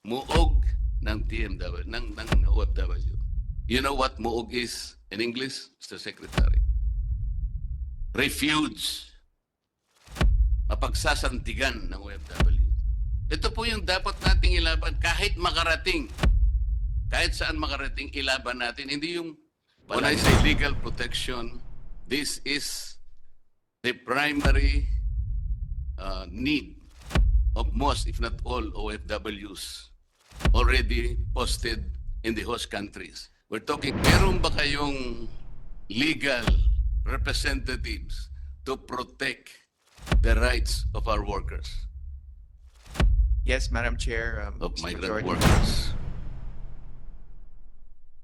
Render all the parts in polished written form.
muog ng TMW, ng OFW. You know what muog is in English, Mr. Secretary? Refuge. Mapagsasantigan ng OFW. Ito po yung dapat nating ilaban kahit makarating. Kahit saan makarating, ilaban natin. Hindi yung, when I say legal protection, this is the primary need of most, if not all, OFWs already posted in the host countries. We're talking, meron ba kayong legal representatives to protect the rights of our workers, Yes, Madam Chair. of Mr. migrant Majority. workers?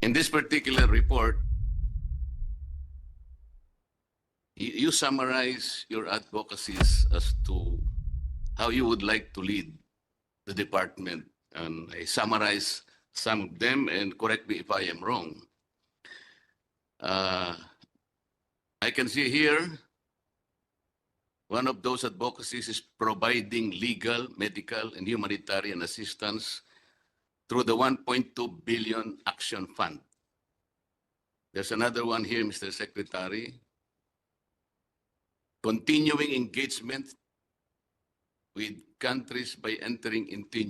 In this particular report, you summarize your advocacies as to how you would like to lead the department. And I summarize some of them, and correct me if I am wrong. I can see here one of those advocacies is providing legal, medical, and humanitarian assistance through the 1.2 billion Action Fund. There's another one here, Mr. Secretary. Continuing engagement with countries by entering into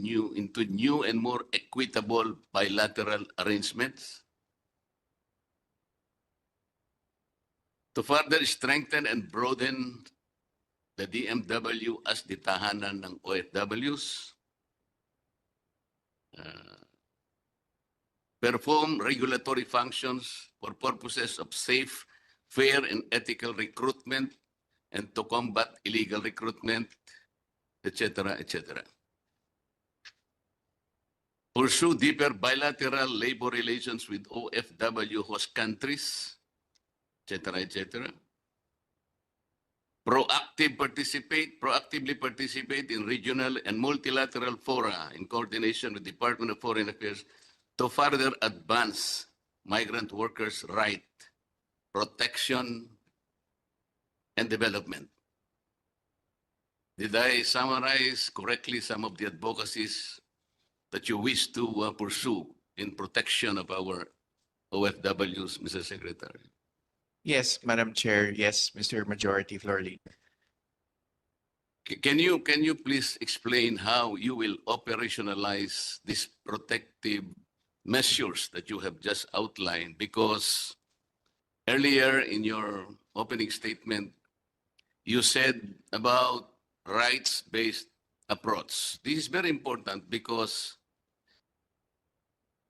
new and more equitable bilateral arrangements to further strengthen and broaden the DMW as the tahanan ng OFWs, perform regulatory functions for purposes of safe, fair, and ethical recruitment, and to combat illegal recruitment, etc., etc. Pursue deeper bilateral labor relations with OFW host countries, etc., etc. Proactively participate in regional and multilateral fora in coordination with the Department of Foreign Affairs to further advance migrant workers' right, protection, and development. Did I summarize correctly some of the advocacies that you wish to pursue in protection of our OFWs, Mr. Secretary? Yes, Madam Chair. Yes, Mr. Majority Floor Leader. Can you please explain how you will operationalize these protective measures that you have just outlined? Because earlier in your opening statement, you said about rights-based approach. This is very important because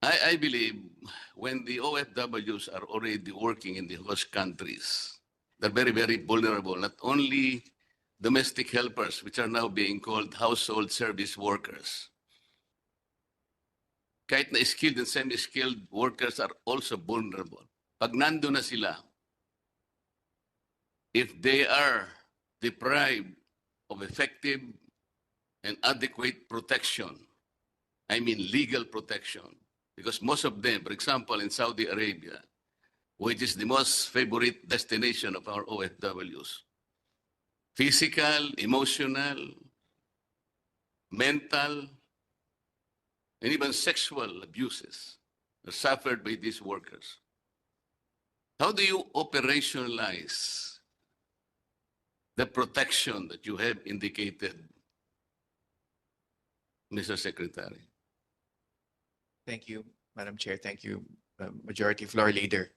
I believe when the OFWs are already working in the host countries, they're very, very vulnerable. Not only domestic helpers, which are now being called household service workers. Kahit na skilled and semi-skilled workers are also vulnerable. Pag nando na sila, if they are deprived of effective and adequate protection, I mean legal protection, because most of them, for example, in Saudi Arabia, which is the most favorite destination of our OFWs, physical, emotional, mental, and even sexual abuses are suffered by these workers. How do you operationalize the protection that you have indicated, Mr. Secretary? Thank you, Madam Chair. Thank you, Majority Floor Leader.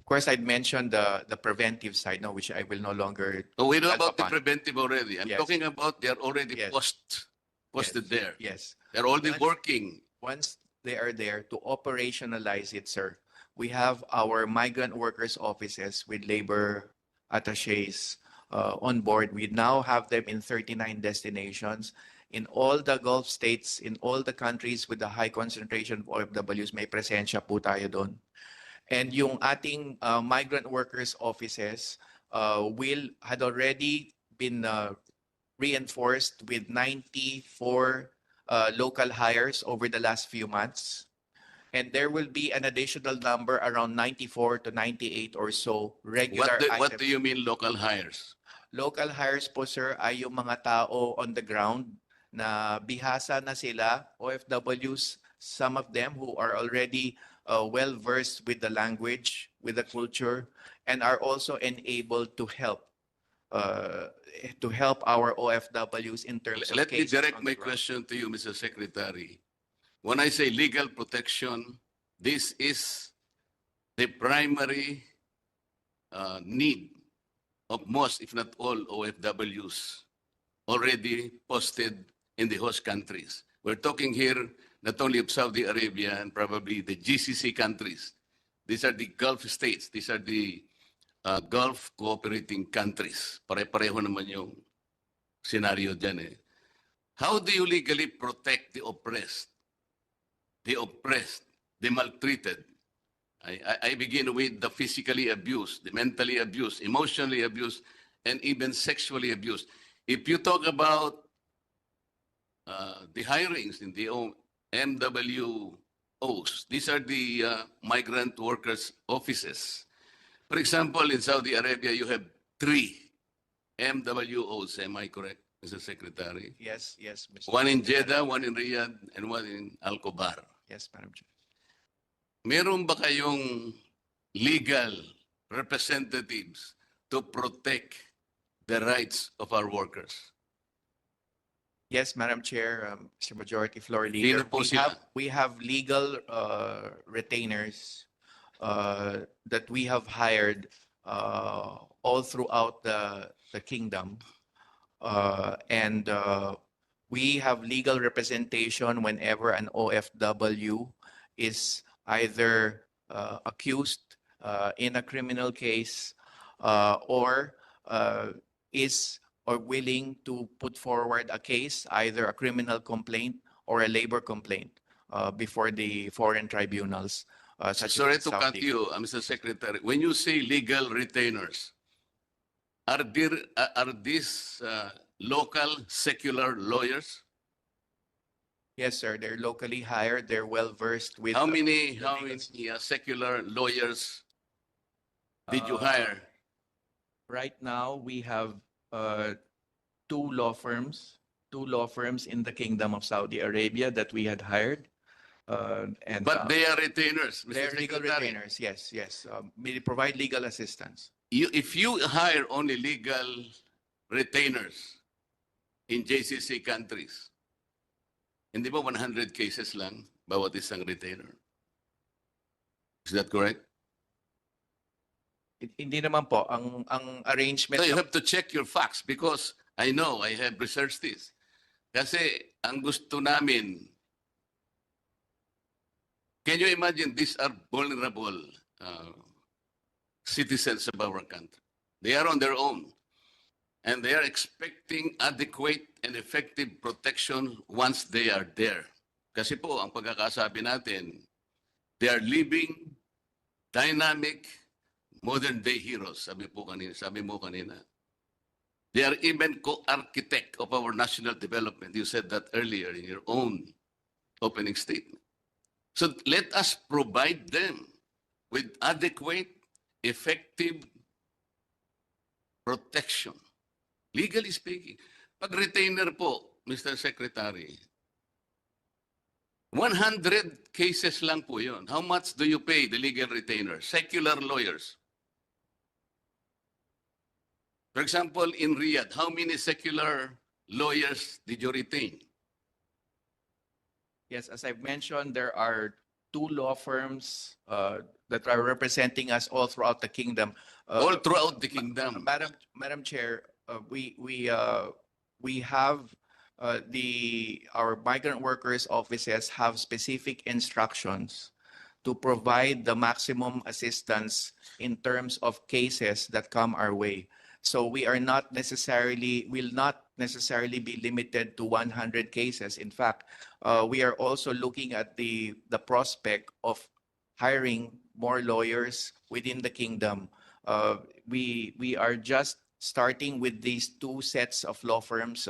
Of course, I'd mentioned the preventive side, no, which I will no longer. Oh, we know dwell about the upon. preventive already. I'm Yes. talking about they're already Yes. posted Yes. there. Yes. They're already Once- working. Once they are there to operationalize it, sir, we have our migrant workers offices with labor attaches on board. We now have them in 39 destinations in all the Gulf states, in all the countries with the high concentration of OFWs. May presensya po tayo doon. And yung ating migrant workers offices had already been reinforced with 94 local hires over the last few months. And there will be an additional number around 94 to 98 or so regular What do items. you mean local hires? Local hires po, sir, ay yung mga tao on the ground na bihasa na sila, OFWs, some of them who are already well versed with the language, with the culture, and are also enabled uh, to help our OFWs in terms of Let me cases direct on the my ground. question to you, Mr. Secretary. When I say legal protection, this is the primary need of most, if not all, OFWs already posted in the host countries. We're talking here not only of Saudi Arabia and probably the GCC countries. These are the Gulf states. These are the Gulf cooperating countries. Pare-pareho naman yung scenario dyan eh. How do you legally protect the oppressed, the maltreated? I begin with the physically abused, the mentally abused, emotionally abused, and even sexually abused. If you talk about the hirings in the MWOs, these are the migrant workers offices. For example, in Saudi Arabia, you have 3 MWOs. Am I correct, Mr. Secretary? Yes, yes, Mr. One in Secretary. Jeddah, one in Riyadh, and one in Al Khobar. Yes, Madam Chair. Meron ba kayong legal representatives to protect the rights of our workers? Yes, Madam Chair, Mr. Majority Floor Sino Leader, po sila? we have legal retainers that we have hired all throughout the kingdom. And we have legal representation whenever an OFW is either accused in a criminal case or is or willing to put forward a case, either a criminal complaint or a labor complaint before the foreign tribunals. Such Sorry as to cut Saudi. you, Mr. Secretary. When you say legal retainers, are these local secular lawyers? Yes, sir. They're locally hired. They're well versed with. How many the legal secular lawyers did you Uh, hire? Right now, we have two law firms in the Kingdom of Saudi Arabia that we had hired. And But they are retainers, Mr. they're legal Secretary. retainers. Yes, yes. We provide legal assistance. If you hire only legal retainers in JCC countries, hindi ba 100 cases lang bawat isang retainer? Is that correct? Hindi naman po ang arrangement. So you have to check your facts because I know, I have researched this. Kasi ang gusto namin, can you imagine these are vulnerable citizens of our country? They are on their own and they are expecting adequate and effective protection once they are there. Kasi po, ang pagkakasabi natin, they are living dynamic modern day heroes, sabi mo kanina. They are even co-architect of our national development. You said that earlier in your own opening statement. So let us provide them with adequate, effective protection. Legally speaking, pag retainer po, Mr. Secretary, 100 cases lang po yun. How much do you pay the legal retainer? Secular lawyers. For example, in Riyadh, how many secular lawyers did you retain? Yes, as I've mentioned, there are two law firms that are representing us all throughout the kingdom. All throughout the kingdom. Madam Chair, we have our migrant workers offices have specific instructions to provide the maximum assistance in terms of cases that come our way. So we will not necessarily be limited to 100 cases. In fact, we are also looking at the prospect of hiring more lawyers within the kingdom. We are just starting with these two sets of law firms,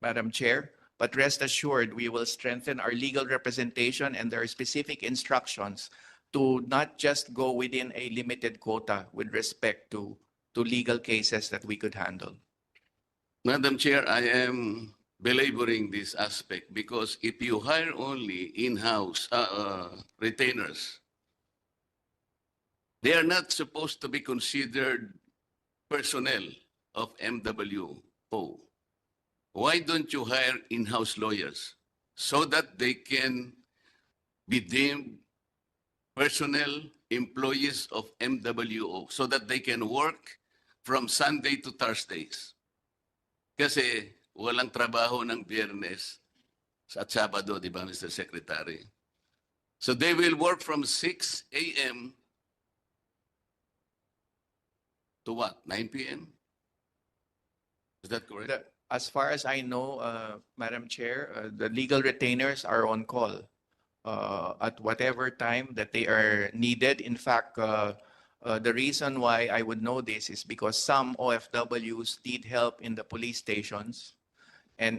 Madam Chair. But rest assured, we will strengthen our legal representation, and there are specific instructions to not just go within a limited quota with respect to legal cases that we could handle. Madam Chair, I am belaboring this aspect because if you hire only in-house retainers, they are not supposed to be considered personnel of MWO. Why don't you hire in-house lawyers so that they can be deemed personnel employees of MWO so that they can work from Sunday to Thursdays? Kasi walang trabaho ng Biyernes at Sabado, di ba, Mr. Secretary? So they will work from 6 a.m. to what, 9 p.m.? Is that correct? As far as I know, Madam Chair, the legal retainers are on call at whatever time that they are needed. In fact, the reason why I would know this is because some OFWs need help in the police stations, and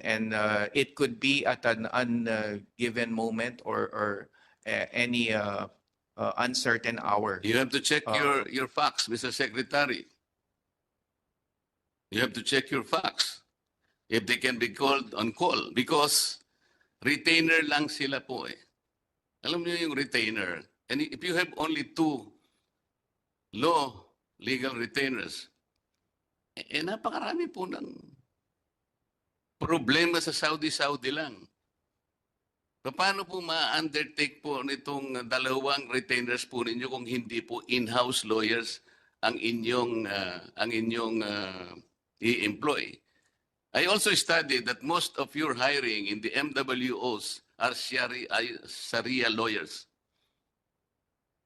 it could be at an ungiven moment or any uncertain hour. You have to check your facts, Mr. Secretary. You have to check your facts if they can be called on call because retainer lang sila po eh. Alam niyo yung retainer. And if you have only 2 legal retainers, napakarami po ng problema sa Saudi lang. Paano po ma-undertake po nitong 2 retainers po ninyo kung hindi po in-house lawyers ang inyong i-employ? I also studied that most of your hiring in the MWOs are Sharia lawyers.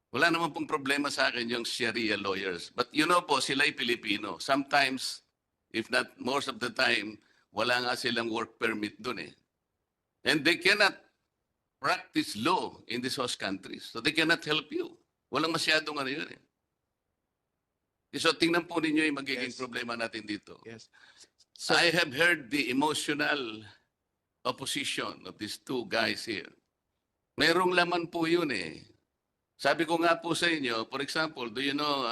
Wala naman pong problema sa akin yung Sharia lawyers. But you know po, sila'y Pilipino. Sometimes, if not most of the time, wala nga silang work permit dun eh. And they cannot practice law in these host countries. So they cannot help you. Walang masyadong ano yun eh. So tingnan po ninyo yung magiging Yes. problema natin dito. Yes. I have heard the emotional opposition of these 2 guys here. Merong laman po yun eh. Sabi ko nga po sa inyo, for example, do you know,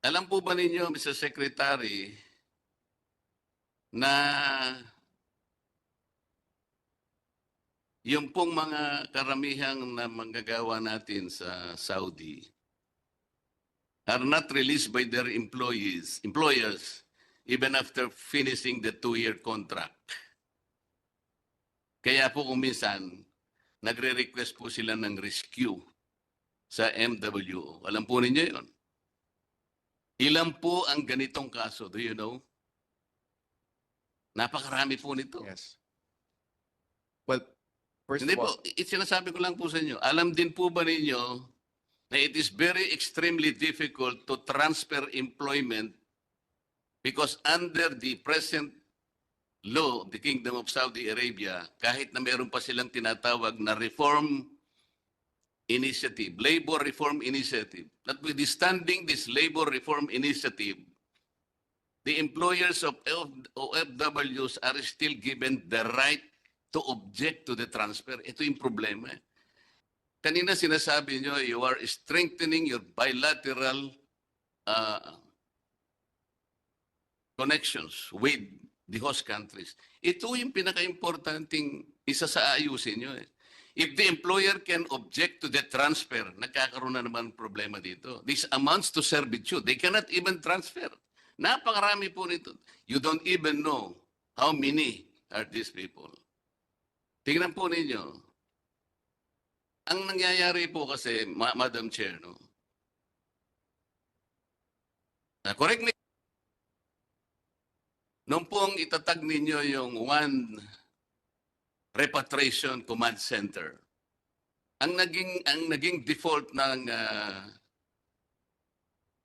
alam po ba ninyo, Mr. Secretary, na yung pong mga karamihang na manggagawa natin sa Saudi are not released by their employers, even after finishing the 2-year contract. Kaya po kung minsan, nagre-request po sila ng rescue sa MWO. Alam po ninyo yun. Ilan po ang ganitong kaso? Do you know? Napakarami po nito. Yes. Well, first Hindi of po, all, sinasabi ko lang po sa inyo. Alam din po ba ninyo na it is very extremely difficult to transfer employment because under the present law of the Kingdom of Saudi Arabia, kahit na meron pa silang tinatawag na reform initiative, labor reform initiative, notwithstanding this labor reform initiative, the employers of OFWs are still given the right to object to the transfer. Ito yung problema. Kanina sinasabi nyo, you are strengthening your bilateral connections with the host countries. Ito yung pinaka-importanting isa sa ayusin nyo. If the employer can object to the transfer, nagkakaroon na naman problema dito. This amounts to servitude. They cannot even transfer. Napakarami po nito. You don't even know how many are these people. Tingnan po ninyo. Ang nangyayari po kasi, Madam Chair, no? Correct me. Nung pong itatag ninyo yung one repatriation command center, ang naging default ng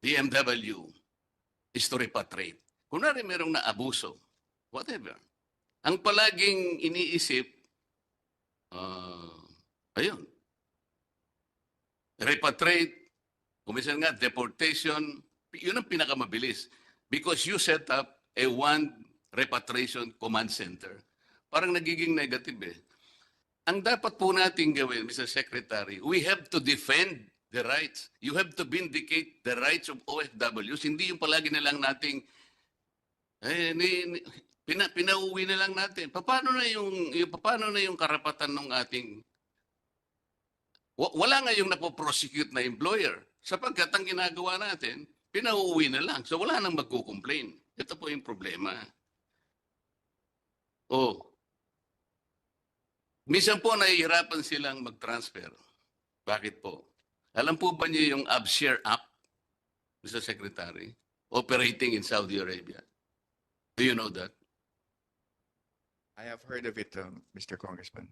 DMW is to repatriate. Kunwari merong naabuso, whatever. Ang palaging iniisip, ayun, repatriate, kumisan nga, deportation, yun ang pinakamabilis. Because you set up a one repatriation command center. Parang nagiging negative eh. Ang dapat po natin gawin, Mr. Secretary, we have to defend the rights. You have to vindicate the rights of OFWs. Hindi yung palagi na lang nating Eh, pinauwi na lang natin. Paano na yung karapatan ng ating wala nga yung napoprosecute na employer sapagkat ang ginagawa natin, pinauwi na lang. So wala nang magko-complain. Ito po yung problema. Oh, minsan po nahihirapan silang mag-transfer. Bakit po? Alam po ba niyo yung AbShare app, Mr. Secretary, operating in Saudi Arabia? Do you know that? I have heard of it, Mr. Congressman.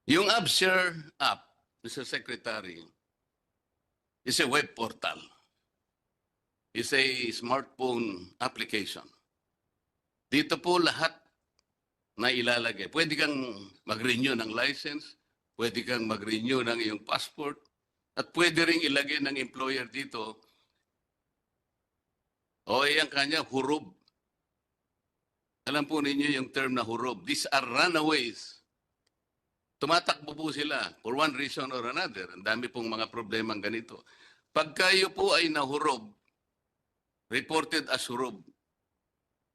Yung AbShare app, Mr. Secretary, is a web portal. It's a smartphone application. Dito po lahat na ilalagay. Pwede kang mag-renew ng license, pwede kang mag-renew ng iyong passport, at pwede ring ilagay ng employer dito o ang kanya hurub. Alam po ninyo yung term na hurub. These are runaways. Tumatakbo po sila for one reason or another. Ang dami pong mga problemang ganito. Pag kayo po ay nahurob, reported as hurub,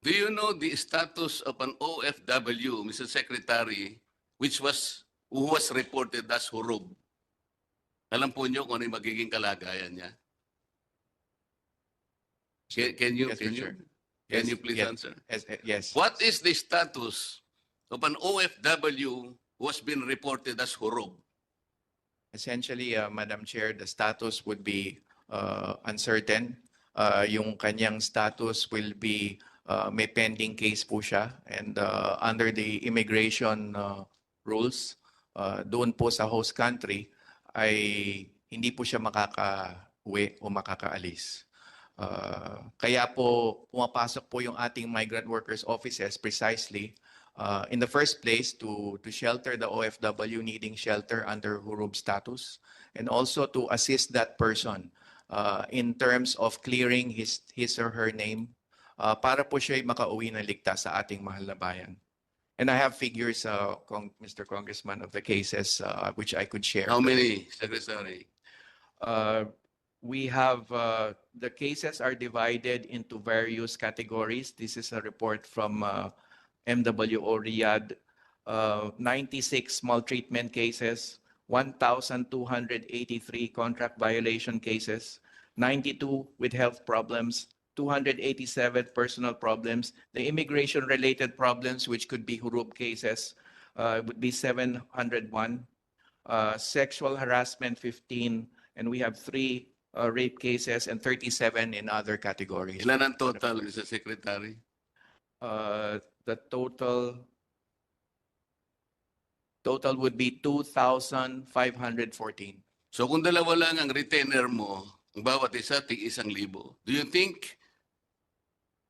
do you know the status of an OFW, Mr. Secretary, who was reported as hurub? Alam po niyo kung ano yung magiging kalagayan niya? Can you, Yes, can sir. you, Sure. can Yes, you please yes. answer? Yes. What is the status of an OFW who has been reported as hurub? Essentially, Madam Chair, the status would be uncertain. Yung kanyang status will be may pending case po siya, and under the immigration rules doon po sa host country ay hindi po siya makaka-uwi o makakaalis. Kaya po pumapasok po yung ating migrant workers offices precisely in the first place to shelter the OFW needing shelter under hurub status, and also to assist that person in terms of clearing his or her name para po siya makauwi na ligtas sa ating mahal na bayan. And I have figures, Mr. Congressman, of the cases which I could share. How many, Secretary? We have the cases are divided into various categories. This is a report from MWO Riyadh. 96 maltreatment cases, 1,283 contract violation cases, 92 with health problems, 287 personal problems. The immigration-related problems, which could be hurub cases, would be 701. Sexual harassment, 15, and we have 3 rape cases and 37 in other categories. Ilan ang total, Mr. Secretary? The total would be 2,514. So kung dalawa lang ang retainer mo, ang bawat isa, tig-1,000. Do you think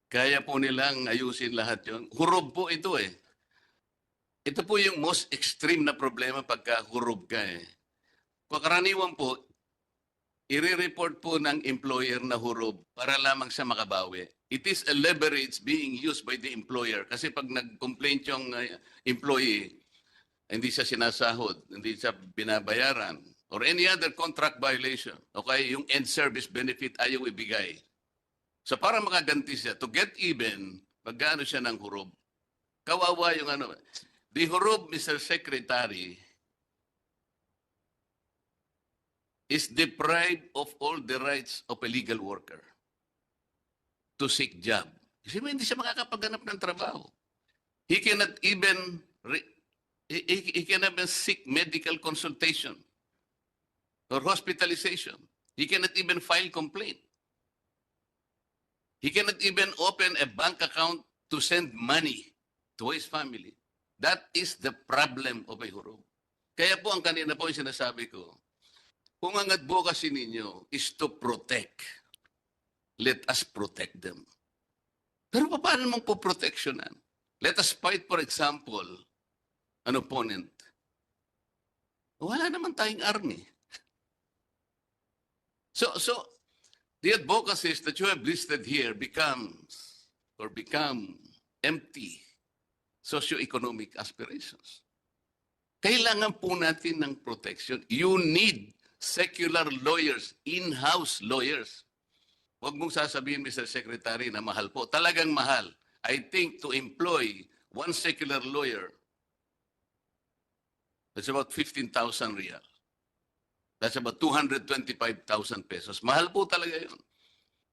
kaya po nilang ayusin lahat yon? Hurub po ito eh. Ito po yung most extreme na problema pagka hurub ka eh. Karaniwan po, i-report po ng employer na hurub para lamang sa makabawi. It is a leverage being used by the employer kasi pag nag-complain yung employee, hindi siya sinasahod, hindi siya binabayaran, or any other contract violation, okay, yung end service benefit ayaw ibigay. So para makaganti siya, to get even, magkano siya ng hurub? Kawawa yung ano. The hurub, Mr. Secretary, is deprived of all the rights of a legal worker to seek job. Kasi hindi siya makakapaghanap ng trabaho. He cannot even he cannot even seek medical consultation or hospitalization. He cannot even file complaint. He cannot even open a bank account to send money to his family. That is the problem of a hurub. Kaya po ang kanina po yung sinasabi ko, kung ang advocacy ninyo is to protect, let us protect them. Pero paano mong po-protectionan? Let us fight, for example, an opponent. Wala naman tayong army. So the advocacies that you have listed here become empty socio-economic aspirations. Kailangan po natin ng protection. You need secular lawyers, in-house lawyers. Huwag mong sasabihin, Mr. Secretary, na mahal po. Talagang mahal. I think to employ one secular lawyer, that's about 15,000 real. That's about 225,000 pesos. Mahal po talaga yun.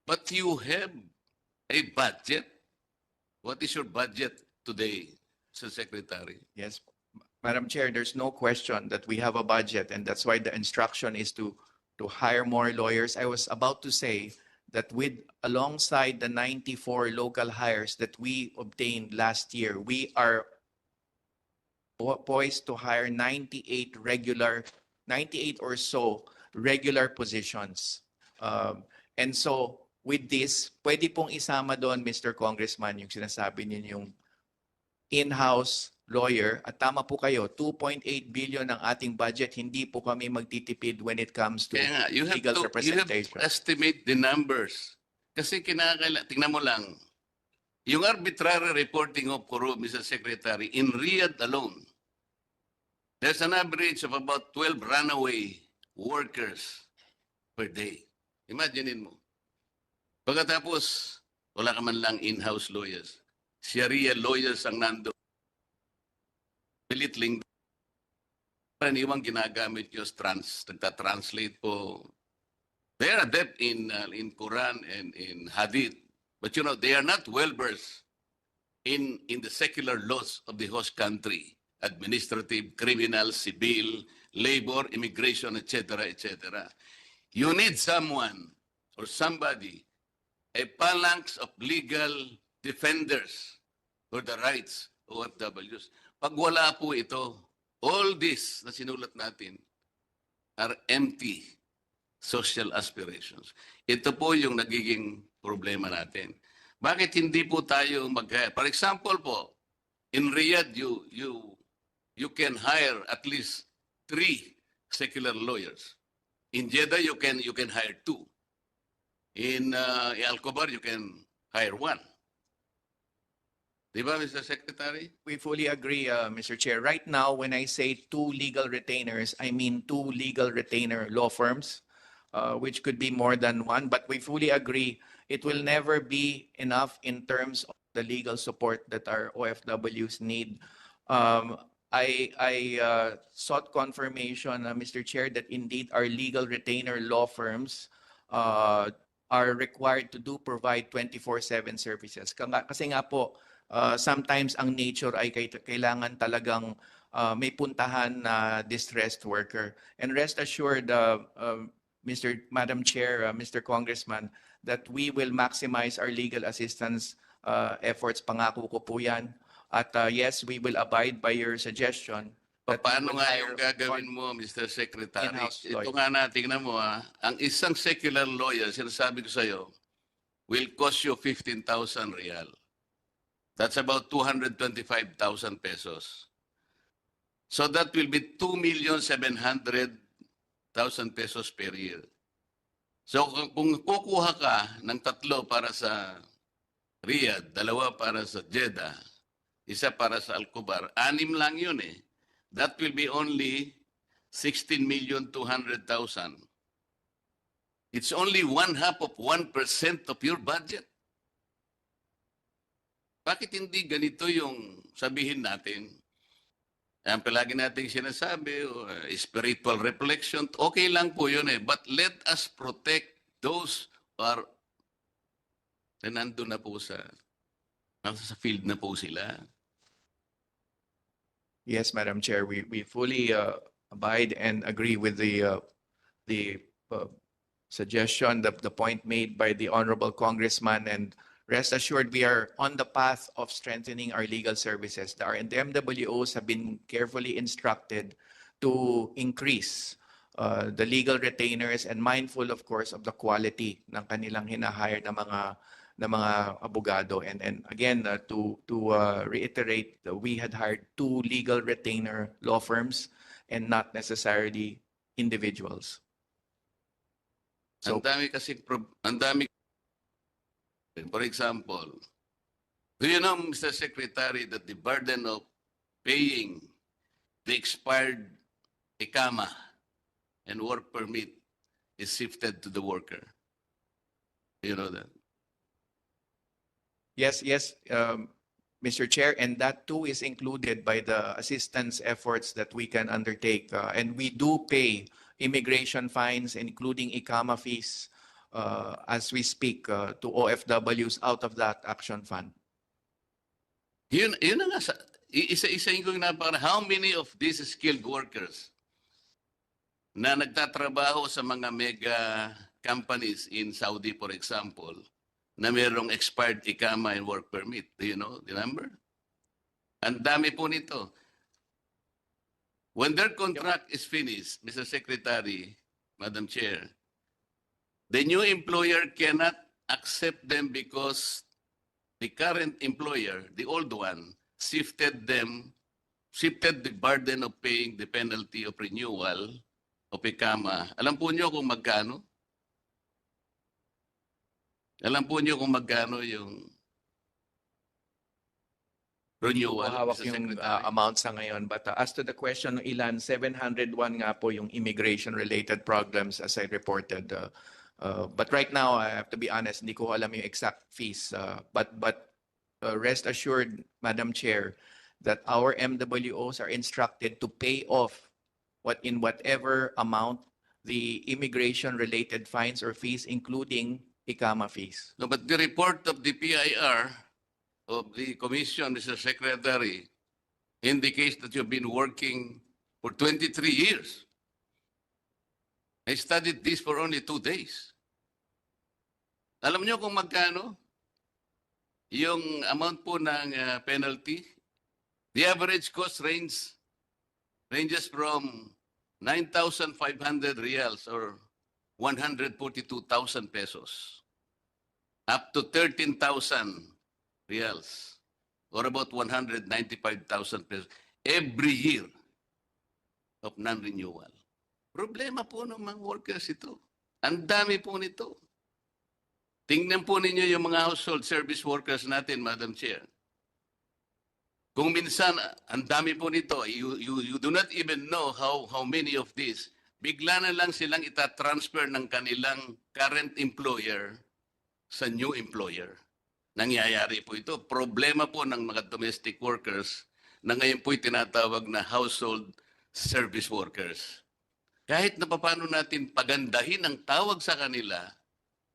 But you have a budget. What is your budget today, Mr. Secretary? Yes, Madam Chair, there's no question that we have a budget, and that's why the instruction is to hire more lawyers. I was about to say that alongside the 94 local hires that we obtained last year, we are poised to hire 98 or so regular positions. And so with this, pwede pong isama doon, Mr. Congressman, yung sinasabi ninyong in-house lawyer. At tama po kayo, 2.8 billion ang ating budget. Hindi po kami magtitipid when it comes to Kaya nga, you have legal to representation. estimate the numbers. Kasi tingnan mo lang, yung arbitrary reporting of Kuru, Mr. Secretary, in Riyadh alone, there's an average of about 12 runaway workers per day. Imaginein mo. Pagkatapos, wala ka man lang in-house lawyers. Sharia lawyers ang nando. Pilitling. Karaniwang ginagamit nyo nagta-translate po. They are adept in Quran and in Hadith. But you know, they are not well-versed in the secular laws of the host country. Administrative, criminal, civil, labor, immigration, etc., etc. You need someone or somebody, a phalanx of legal defenders for the rights of OFWs. Pag wala po ito, all this na sinulat natin are empty social aspirations. Ito po yung nagiging problema natin. Bakit hindi po tayo for example po, in Riyadh, you can hire at least 3 secular lawyers. In Jeddah, you can hire 2. In Al-Khobar, you can hire 1. Di ba, Mr. Secretary? We fully agree, Mr. Chair. Right now, when I say 2 legal retainers, I mean 2 legal retainer law firms, which could be more than 1. But we fully agree it will never be enough in terms of the legal support that our OFWs need. I sought confirmation, Mr. Chair, that indeed our legal retainer law firms are required to provide 24/7 services. Kasi nga po, sometimes ang nature ay kailangan talagang may puntahan na distressed worker. And rest assured, Madam Chair, Mr. Congressman, that we will maximize our legal assistance efforts. Pangako ko po yan. At yes, we will abide by your suggestion. Paano nga yung gagawin mo, Mr. Secretary? Ito nga na, tingnan mo ang isang secular lawyer, sinasabi ko sa'yo, will cost you 15,000 real. That's about 225,000 pesos. So that will be 2,700,000 pesos per year. So kung kukuha ka ng 3 para sa Riyadh, 2 para sa Jeddah, 1 para sa Al-Khobar, 6 lang yun eh. That will be only 16,200,000. It's only 1/2 of 1% of your budget. Bakit hindi ganito yung sabihin natin? Ang palagi natin sinasabi, spiritual reflection, okay lang po yun eh. But let us protect those who are nandun na po sa field na po sila. Yes, Madam Chair, we fully abide and agree with the suggestion, the point made by the Honorable Congressman, and rest assured we are on the path of strengthening our legal services. Our MWOs have been carefully instructed to increase the legal retainers and mindful, of course, of the quality ng kanilang hinahire na mga abogado. And again, to reiterate, we had hired 2 legal retainer law firms and not necessarily individuals. So, ang dami. For example, do you know, Mr. Secretary, that the burden of paying the expired ICAMA and work permit is shifted to the worker? You know that. Yes, yes, Mr. Chair, and that too is included by the assistance efforts that we can undertake. And we do pay immigration fines, including ICAMA fees, as we speak, to OFWs out of that action fund. Yun na nga, isa-isayin ko yung how many of these skilled workers na nagtatrabaho sa mga mega companies in Saudi, for example, na mayroong expired ICAMA and work permit. Do you know the number? Ang dami po nito. When their contract is finished, Mr. Secretary, Madam Chair, the new employer cannot accept them because the current employer, the old one, shifted the burden of paying the penalty of renewal of ICAMA. Alam po niyo kung magkano? Alam po niyo kung magkano yung renewal, Hawak Mr. yung Secretary? amount sa ngayon. But as to the question ng ilan, 701 nga po yung immigration-related programs as I reported. But right now, I have to be honest, hindi ko alam yung exact fees. But rest assured, Madam Chair, that our MWOs are instructed to pay off in whatever amount the immigration-related fines or fees, including ICAMA fees. No, but the report of the PIR of the Commission, Mr. Secretary, indicates that you've been working for 23 years. I studied this for only 2 days. Alam niyo kung magkano yung amount po ng penalty? The average cost ranges from 9,500 reals or 142,000 pesos up to 13,000 reals or about 195,000 pesos every year of non-renewal. Problema po ng mga workers ito. Ang dami po nito. Tingnan po ninyo yung mga household service workers natin, Madam Chair. Kung minsan, ang dami po nito, you do not even know how many of these, bigla na lang silang itatransfer ng kanilang current employer sa new employer. Nangyayari po ito. Problema po ng mga domestic workers na ngayon po'y tinatawag na household service workers. Kahit na paano natin pagandahin ang tawag sa kanila,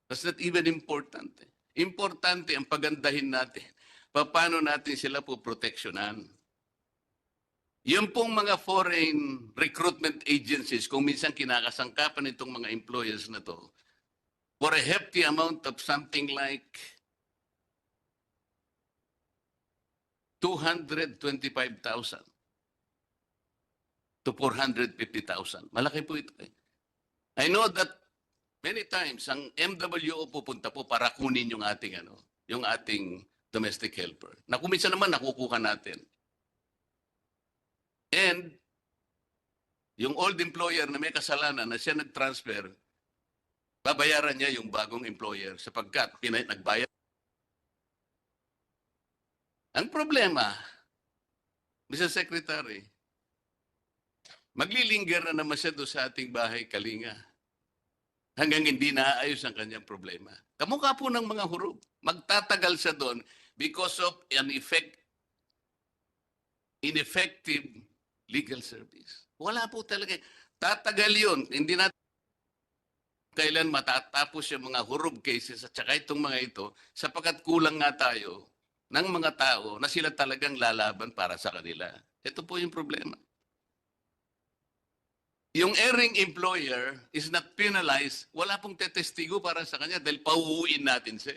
that's not even important. Importante ang pagandahin natin. Paano natin sila po proteksyonan? Yung pong mga foreign recruitment agencies, kung minsan kinakasangkapan itong mga employers na to, for a hefty amount of something like 225,000 to 450,000. Malaki po ito eh. I know that many times ang MWO pupunta po para kunin yung ating yung ating domestic helper. Na kung minsan naman nakukuha natin. And yung old employer na may kasalanan na siya nag-transfer, babayaran niya yung bagong employer sapagkat nagbayad. Ang problema, Mr. Secretary, maglilinggar na naman siya doon sa ating bahay Kalinga hanggang hindi naayos ang kanyang problema. Kamukha po ng mga huruf. Magtatagal siya doon because of an ineffective legal service. Wala po talaga. Tatagal yun. Hindi natin kailan matatapos yung mga huruf cases at saka itong mga ito sapagkat kulang nga tayo ng mga tao na sila talagang lalaban para sa kanila. Ito po yung problema. Yung erring employer is not penalized, wala pong tetestigo para sa kanya dahil pauuwiin natin siya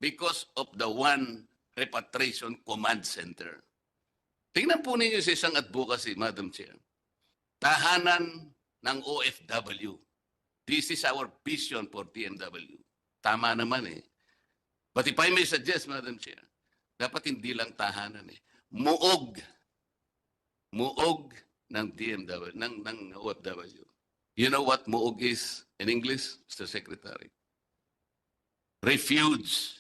because of the one repatriation command center. Tingnan po ninyo sa isang advocacy, Madam Chair. Tahanan ng OFW. This is our vision for TMW. Tama naman eh. But if I may suggest, Madam Chair, dapat hindi lang tahanan eh. Muog ng DMW, ng OFW. You know what muog is in English, Mr. Secretary? Refuge.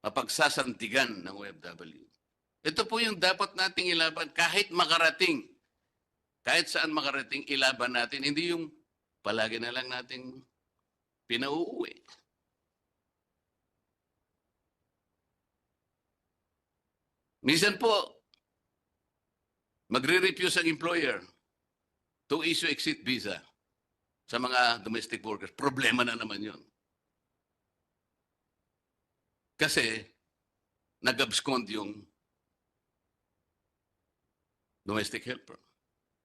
Mapagsasantigan ng OFW. Ito po yung dapat nating ilaban kahit makarating. Kahit saan makarating, ilaban natin. Hindi yung palagi na lang nating pinauuwi. Minsan po, magre-refuse ang employer to issue exit visa sa mga domestic workers. Problema na naman yun. Kasi nag-abscond yung domestic helper.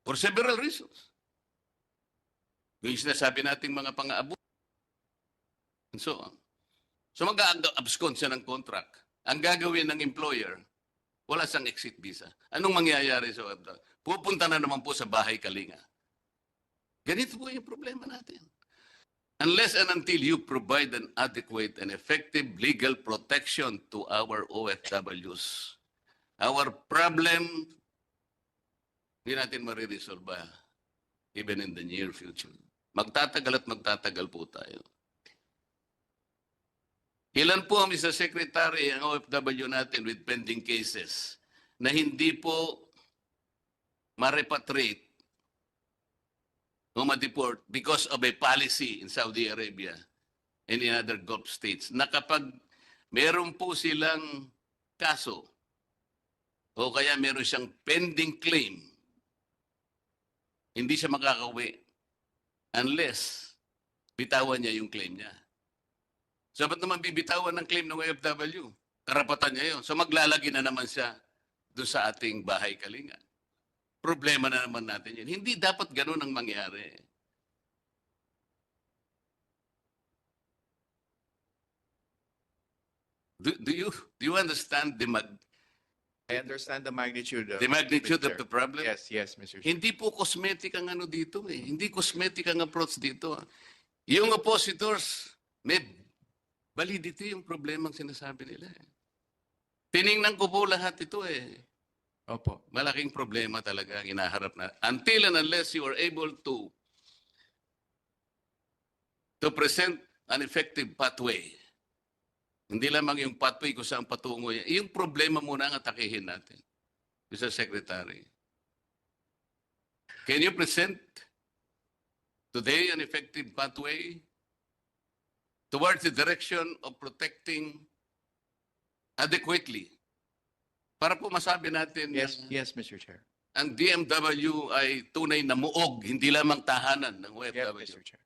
For several reasons. Yung sinasabi nating mga pang-aabuso and so on. So mag-abscond siya ng contract. Ang gagawin ng employer, wala siyang exit visa. Anong mangyayari sa OFW? Pupunta na naman po sa bahay kalinga. Ganito po yung problema natin. Unless and until you provide an adequate and effective legal protection to our OFWs, our problem, hindi natin mariresolve even in the near future. Magtatagal at magtatagal po tayo. Ilan po, Mr. Secretary, ang OFW natin with pending cases na hindi po ma-repatriate o ma-deport because of a policy in Saudi Arabia and in other Gulf states na kapag meron po silang kaso o kaya meron siyang pending claim, hindi siya makakauwi unless bitawan niya yung claim niya. So, ba't naman bibitawan ng claim ng OFW? Karapatan niya yun. So, maglalagi na naman siya doon sa ating bahay kalinga. Problema na naman natin yun. Hindi dapat ganun ang mangyari. Do you understand I understand the magnitude of the problem? Yes, Mr. Chair. Hindi po cosmetic ang ano dito eh. Hindi cosmetic ang approach dito. Yung oppositors, may validity yung problema ang sinasabi nila eh. Tiningnan ko po lahat ito eh. Opo. Malaking problema talaga ang inaharap na. Until and unless you are able to present an effective pathway. Hindi lamang yung pathway kung saan patungo yan. Yung problema muna ang atakihin natin. Mr. Secretary. Can you present today an effective pathway towards the direction of protecting adequately? Para po masabi natin Yes, Mr. Chair. ang DMW ay tunay na muog, hindi lamang tahanan ng Yes, OFW. Mr. Chair.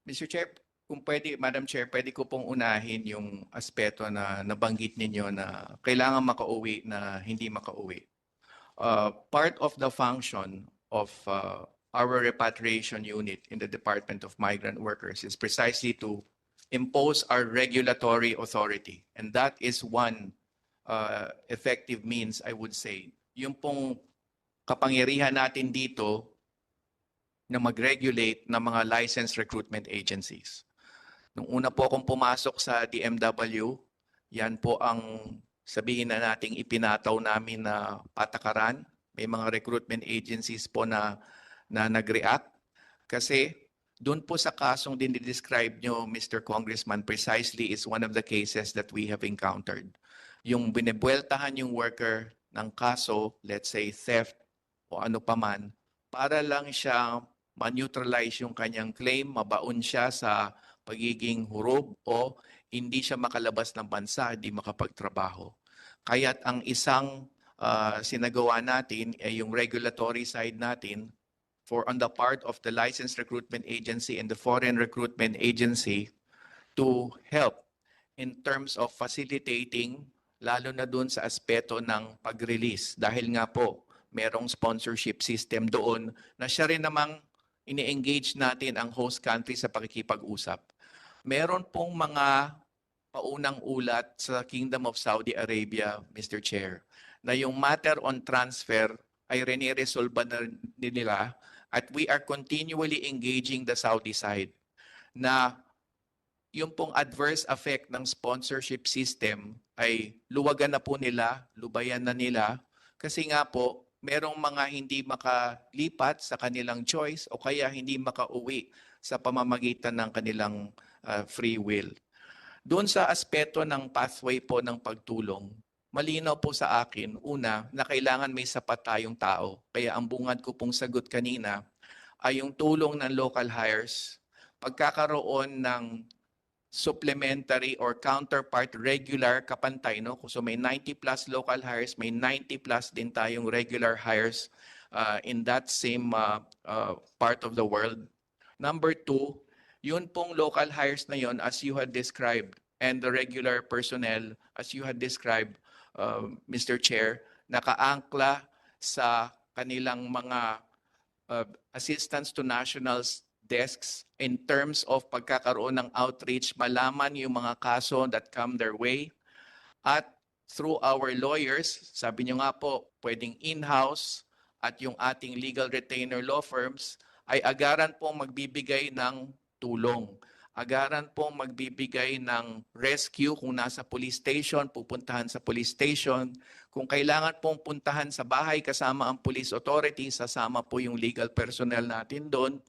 Mr. Chair, kung pwede, Madam Chair, pwede ko pong unahin yung aspeto na nabanggit ninyo na kailangan makauwi na hindi makauwi. Part of the function of our repatriation unit in the Department of Migrant Workers is precisely to impose our regulatory authority. And that is one effective means, I would say. Yung pong kapangyarihan natin dito na mag-regulate ng mga licensed recruitment agencies. Nung una po akong pumasok sa DMW, yan po ang sabihin na nating ipinataw namin na patakaran. May mga recruitment agencies po na nag-react. Kasi doon po sa kasong dinidescribe nyo, Mr. Congressman, precisely is one of the cases that we have encountered. Yung binibueltahan yung worker ng kaso, let's say theft o ano paman, para lang siya ma-neutralize yung kanyang claim, mabaon siya sa pagiging hurub o hindi siya makalabas ng bansa, hindi makapagtrabaho. Kaya't ang isang sinagawa natin ay yung regulatory side natin for on the part of the licensed recruitment agency and the foreign recruitment agency to help in terms of facilitating lalo na doon sa aspeto ng pag-release dahil nga po merong sponsorship system doon na siya rin namang ini-engage natin ang host country sa pakikipag-usap. Meron pong mga paunang ulat sa Kingdom of Saudi Arabia, Mr. Chair, na yung matter on transfer ay riniresolba na nila at we are continually engaging the Saudi side na yung pong adverse effect ng sponsorship system ay luwagan na po nila, lubayan na nila kasi nga po merong mga hindi makalipat sa kanilang choice o kaya hindi makauwi sa pamamagitan ng kanilang free will. Doon sa aspeto ng pathway po ng pagtulong, malinaw po sa akin, una, na kailangan may sapat tayong tao. Kaya ang bungad ko pong sagot kanina ay yung tulong ng local hires, pagkakaroon ng supplementary or counterpart regular kapantay, no? So may 90 plus local hires, may 90 plus din tayong regular hires in that same part of the world. Number two, yun pong local hires na yun as you had described and the regular personnel as you had described, Mr. Chair, nakaangkla sa kanilang mga assistance to nationals desks in terms of pagkakaroon ng outreach, malaman yung mga kaso that come their way. At through our lawyers, sabi nyo nga po, pwedeng in-house at yung ating legal retainer law firms ay agaran pong magbibigay ng tulong. Agaran pong magbibigay ng rescue kung nasa police station, pupuntahan sa police station. Kung kailangan pong puntahan sa bahay kasama ang police authority, sasama po yung legal personnel natin doon.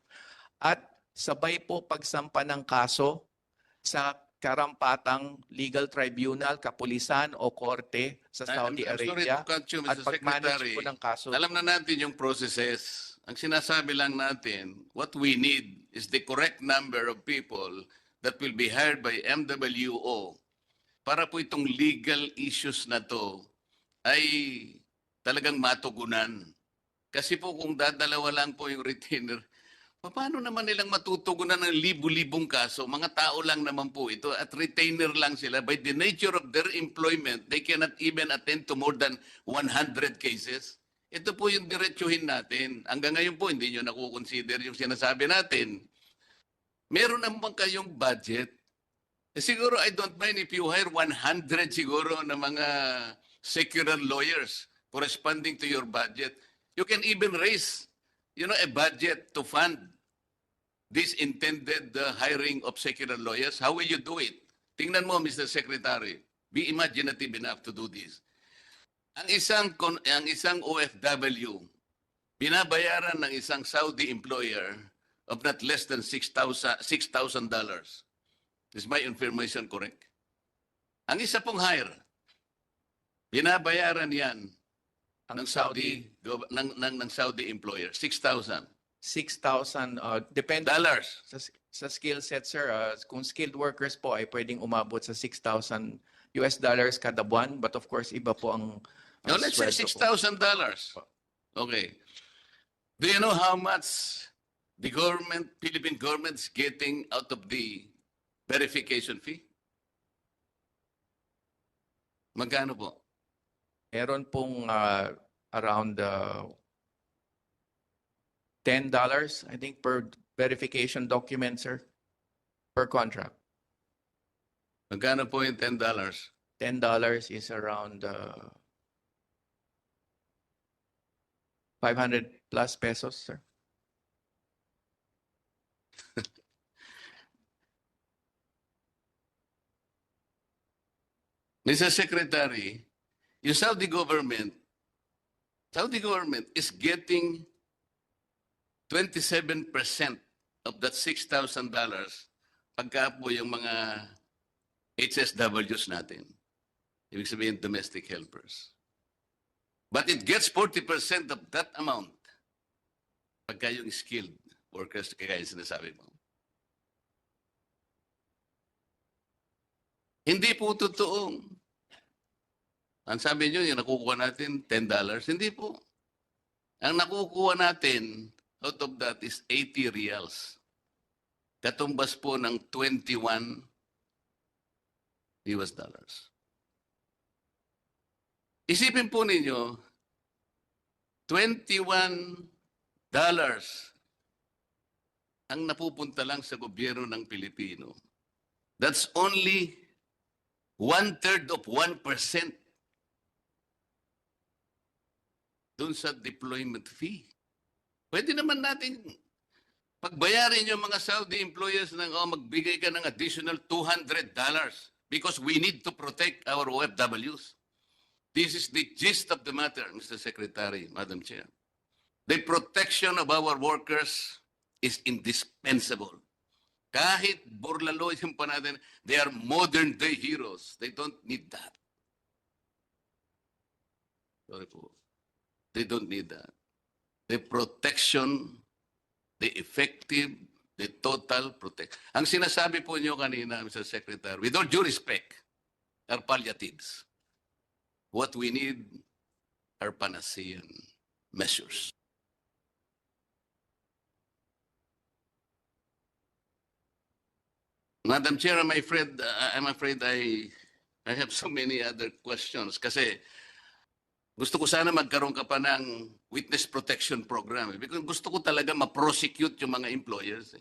At sabay po pagsampa ng kaso sa karampatang legal tribunal, kapulisan o korte sa Saudi I'm sorry Arabia to cut you, at Mr. pag-manage Secretary. po ng kaso. Alam na natin yung processes. Ang sinasabi lang natin, what we need is the correct number of people that will be hired by MWO para po itong legal issues na to ay talagang matugunan. Kasi po kung dadalawa lang po yung retainer, paano naman nilang matutugunan ng libu-libong kaso? Mga tao lang naman po ito at retainer lang sila. By the nature of their employment, they cannot even attend to more than 100 cases. Ito po yung diretsuhin natin. Hanggang ngayon po, hindi nyo nakukonsider yung sinasabi natin. Meron naman kayong budget. Siguro, I don't mind if you hire 100 siguro na mga secular lawyers corresponding to your budget. You can even raise a budget to fund this intended hiring of secular lawyers. How will you do it? Tingnan mo, Mr. Secretary. Be imaginative enough to do this. Ang isang OFW, binabayaran ng isang Saudi employer of not less than $6,000. Is my information correct? Ang isa pong hire, binabayaran yan ng Saudi employer, 6,000 6,000, depende dollars. sa skill set, sir. Kung skilled workers po ay pwedeng umabot sa $6,000 kada buwan. But of course, iba po ang No, let's say sweldo po. $6,000. Okay. Do you know how much the Philippine government is getting out of the verification fee? Magkano po? Meron pong around $10, I think, per verification document, sir, per contract. Magkano po yung $10? $10 is around 500 plus pesos, sir. Mr. Secretary, yung Saudi government is getting 27% of that $6,000 pagka po yung mga HSWs natin. Ibig sabihin, domestic helpers. But it gets 40% of that amount pagka yung skilled workers, kaya yung sinasabi mo. Hindi po totoo. Ang sabi nyo, yung nakukuha natin, $10. Hindi po. Ang nakukuha natin out of that is 80 reals. Katumbas po ng 21 US dollars. Isipin po ninyo, $21 ang napupunta lang sa gobyerno ng Pilipino. That's only 1/3 of 1% dun sa deployment fee. Pwede naman natin pagbayarin yung mga Saudi employers ng magbigay ka ng additional $200 because we need to protect our OFWs. This is the gist of the matter, Mr. Secretary, Madam Chair. The protection of our workers is indispensable. Kahit burlalo yung pa natin, they are modern day heroes. They don't need that. Sorry po. They don't need that. The protection, the effective The total protect. Ang sinasabi po niyo kanina, Mr. Secretary, with all due respect, are palliatives. What we need are Panacea measures. Madam Chair, I'm afraid I have so many other questions kasi gusto ko sana magkaroon ka pa ng witness protection program. Because gusto ko talaga ma-prosecute yung mga employers.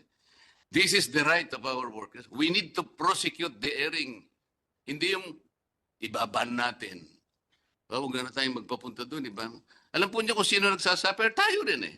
This is the right of our workers. We need to prosecute the erring. Hindi yung ibaban natin. Huwag na tayong magpapunta doon, iba? Alam po niyo kung sino nagsasuffer? Tayo rin eh.